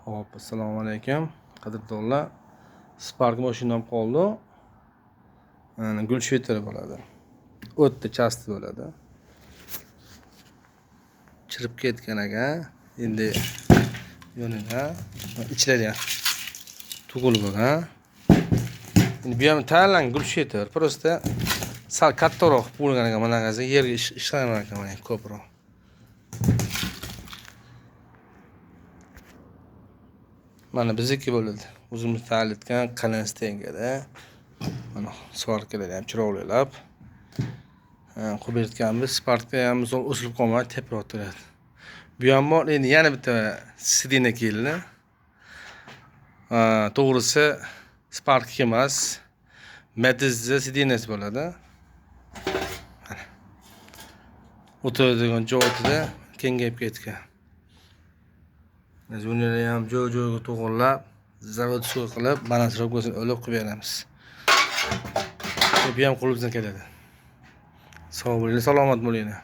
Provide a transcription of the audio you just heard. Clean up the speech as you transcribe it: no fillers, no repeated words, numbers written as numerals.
Hop, assalomu alaykum. Qadrdonlar, Spark mashinam qoldi. Gul shveteri bo'ladi. O'tda chasti bo'ladi. Chirib ketgan ekan. Endi yoniga ichlari tug'ilib bo'lgan. Endi bu ham tayyorlangan gul shveter. Prosta sal kattaroq bo'lgan ekan, mana qazi yerga ishlagan ekan, mana ko'proq. Mana bizniki bo'ladi. O'zimiz tayyorlatgan qalin stengada. Mana Sparklar ham chiroqlilab. Qo'yib berganmiz. Sparklar ham o'silib qolmay teproq turadi. Bu ham bor, endi yana bitta sidina keldi. To'g'risi Spark emas, Matiz'da sidinasi bo'ladi. O'tiradigan joyida kengayib ketgan. Biz buni ham joy-joyga to'g'irlab, zavod suv qilib, balandroqgasini olib qo'yib beramiz. Bu ham qo'limizdan keladi. Sog' bo'linglar, salomat bo'linglar.